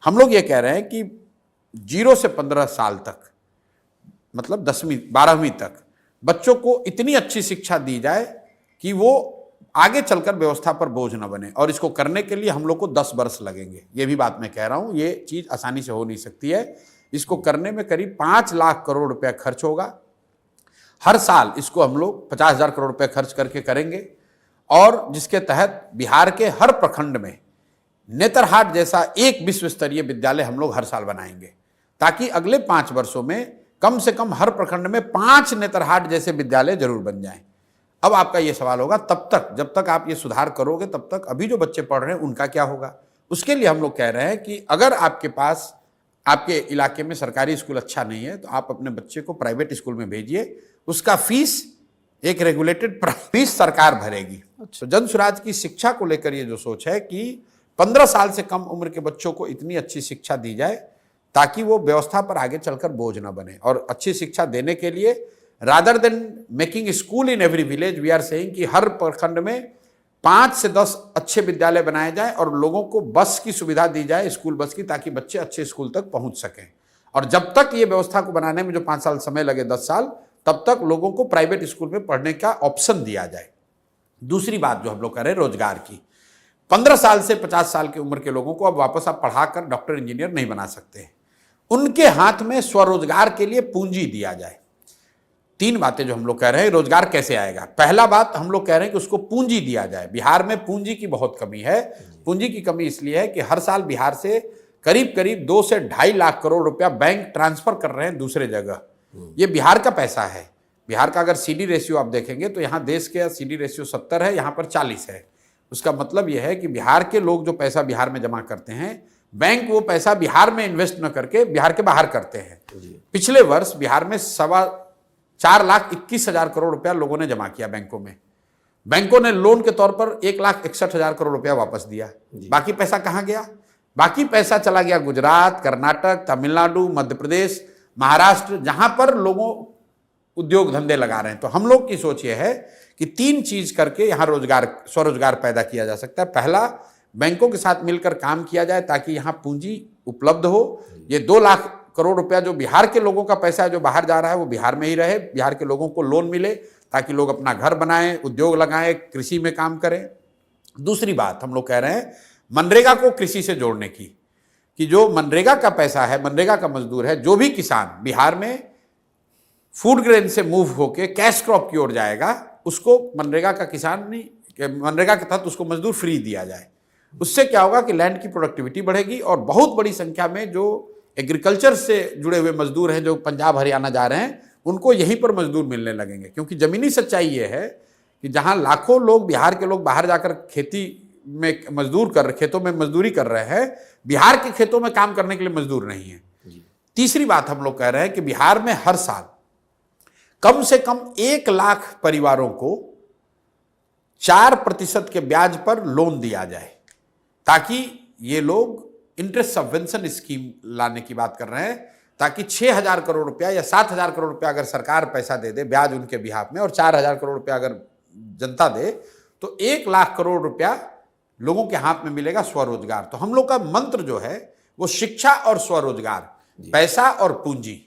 हम लोग ये कह रहे हैं कि 0 से 15 साल तक, मतलब 10वीं 12वीं तक बच्चों को इतनी अच्छी शिक्षा दी जाए कि वो आगे चलकर व्यवस्था पर बोझ न बने। और इसको करने के लिए हम लोग को 10 वर्ष लगेंगे। ये भी बात मैं कह रहा हूं, ये चीज आसानी से हो नहीं सकती है। इसको करने में करीब 5 लाख करोड़ रुपया खर्च होगा। हर साल इसको हम लोग 50,000 करोड़ रुपए खर्च करके करेंगे, और जिसके तहत बिहार के हर प्रखंड में नेतरहाट जैसा एक विश्व स्तरीय विद्यालय हम लोग हर साल बनाएंगे, ताकि अगले 5 वर्षों में कम से कम हर प्रखंड में 5 नेतरहाट जैसे विद्यालय जरूर बन जाएं। अब आपका ये सवाल होगा, तब तक जब तक आप ये सुधार करोगे तब तक अभी जो बच्चे पढ़ रहे हैं उनका क्या होगा? उसके लिए हम लोग कह रहे हैं कि अगर आपके पास आपके इलाके में सरकारी स्कूल अच्छा नहीं है तो आप अपने बच्चे को प्राइवेट स्कूल में भेजिए। उसका फीस एक रेगुलेटेड फीस सरकार भरेगी। तो जन स्वराज की शिक्षा को लेकर ये जो सोच है कि 15 साल से कम उम्र के बच्चों को इतनी अच्छी शिक्षा दी जाए ताकि वो व्यवस्था पर आगे चलकर बोझ ना बने। और अच्छी शिक्षा देने के लिए rather than making school in every village, we are saying कि हर प्रखंड में 5 से 10 अच्छे विद्यालय बनाए जाएं और लोगों को बस की सुविधा दी जाए, स्कूल बस की, ताकि बच्चे अच्छे स्कूल तक पहुंच सकें। और जब तक ये व्यवस्था को बनाने में जो 5 साल समय लगे, 10 साल, तब तक लोगों को प्राइवेट स्कूल में पढ़ने का ऑप्शन दिया जाए। दूसरी बात जो हम लोग कर रहे हैं रोजगार की, 15 साल से 50 साल की उम्र के लोगों को अब वापस आप पढ़ाकर डॉक्टर इंजीनियर नहीं बना सकते। उनके हाथ में स्वरोजगार के लिए पूंजी दिया जाए। 3 बातें जो हम लोग कह रहे हैं, रोजगार कैसे आएगा। पहला बात हम लोग कह रहे हैं कि उसको पूंजी दिया जाए। बिहार में पूंजी की बहुत कमी है। पूंजी की कमी इसलिए है कि हर साल बिहार से करीब करीब 2 से 2.5 लाख करोड़ रुपया बैंक ट्रांसफर कर रहे हैं दूसरे जगह। ये बिहार का पैसा है। बिहार का अगर सीडी रेशियो आप देखेंगे तो यहाँ देश के सीडी रेशियो 70 है, यहाँ पर 40 है। उसका मतलब यह है कि बिहार के लोग जो पैसा बिहार में जमा करते हैं, बैंक वो पैसा बिहार में इन्वेस्ट न करके बिहार के बाहर करते हैं। पिछले वर्ष बिहार में 4,21,000 करोड़ रुपया लोगों ने जमा किया बैंकों में। बैंकों ने लोन के तौर पर 1,61,000 करोड़ रुपया वापस दिया। बाकी पैसा कहाँ गया? बाकी पैसा चला गया गुजरात, कर्नाटक, तमिलनाडु, मध्य प्रदेश, महाराष्ट्र, जहां पर लोगों उद्योग धंधे लगा रहे हैं। तो हम लोग की सोच ये है कि 3 चीज करके यहां रोजगार, स्वरोजगार पैदा किया जा सकता है। पहला, बैंकों के साथ मिलकर काम किया जाए ताकि यहां पूंजी उपलब्ध हो। ये 2 लाख करोड़ रुपया जो बिहार के लोगों का पैसा है जो बाहर जा रहा है वो बिहार में ही रहे। बिहार के लोगों को लोन मिले ताकि लोग अपना घर बनाएं, उद्योग लगाएं, कृषि में काम करें। दूसरी बात हम लोग कह रहे हैं मनरेगा को कृषि से जोड़ने की, कि जो मनरेगा का पैसा है, मनरेगा का मजदूर है, जो भी किसान बिहार में फूड ग्रेन से मूव होके कैश क्रॉप की ओर जाएगा, उसको मनरेगा का किसान नहीं, मनरेगा के तहत उसको मजदूर फ्री दिया जाए। उससे क्या होगा कि लैंड की प्रोडक्टिविटी बढ़ेगी और बहुत बड़ी संख्या में जो एग्रीकल्चर से जुड़े हुए मजदूर हैं जो पंजाब हरियाणा जा रहे हैं, उनको यहीं पर मजदूर मिलने लगेंगे। क्योंकि जमीनी सच्चाई ये है कि जहां लाखों लोग, बिहार के लोग बाहर जाकर खेती में खेतों में मजदूरी कर रहे हैं, बिहार के खेतों में काम करने के लिए मजदूर नहीं है। तीसरी बात हम लोग कह रहे हैं कि बिहार में हर साल कम से कम 1 लाख परिवारों को 4% के ब्याज पर लोन दिया जाए, ताकि ये लोग इंटरेस्ट सबवेंशन स्कीम लाने की बात कर रहे हैं, ताकि 6,000 करोड़ रुपया या 7,000 करोड़ रुपया अगर सरकार पैसा दे दे ब्याज उनके बिहाफ में, और 4,000 करोड़ रुपया अगर जनता दे, तो 1 लाख करोड़ रुपया लोगों के हाथ में मिलेगा स्वरोजगार। तो हम लोग का मंत्र जो है वो शिक्षा और स्वरोजगार, पैसा और पूंजी,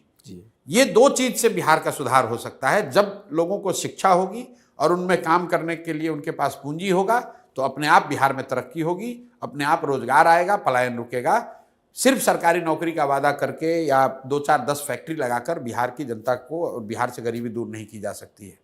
ये 2 चीज से बिहार का सुधार हो सकता है। जब लोगों को शिक्षा होगी और उनमें काम करने के लिए उनके पास पूंजी होगा तो अपने आप बिहार में तरक्की होगी, अपने आप रोजगार आएगा, पलायन रुकेगा। सिर्फ सरकारी नौकरी का वादा करके या 2, 4, 10 फैक्ट्री लगाकर बिहार की जनता को और बिहार से गरीबी दूर नहीं की जा सकती है।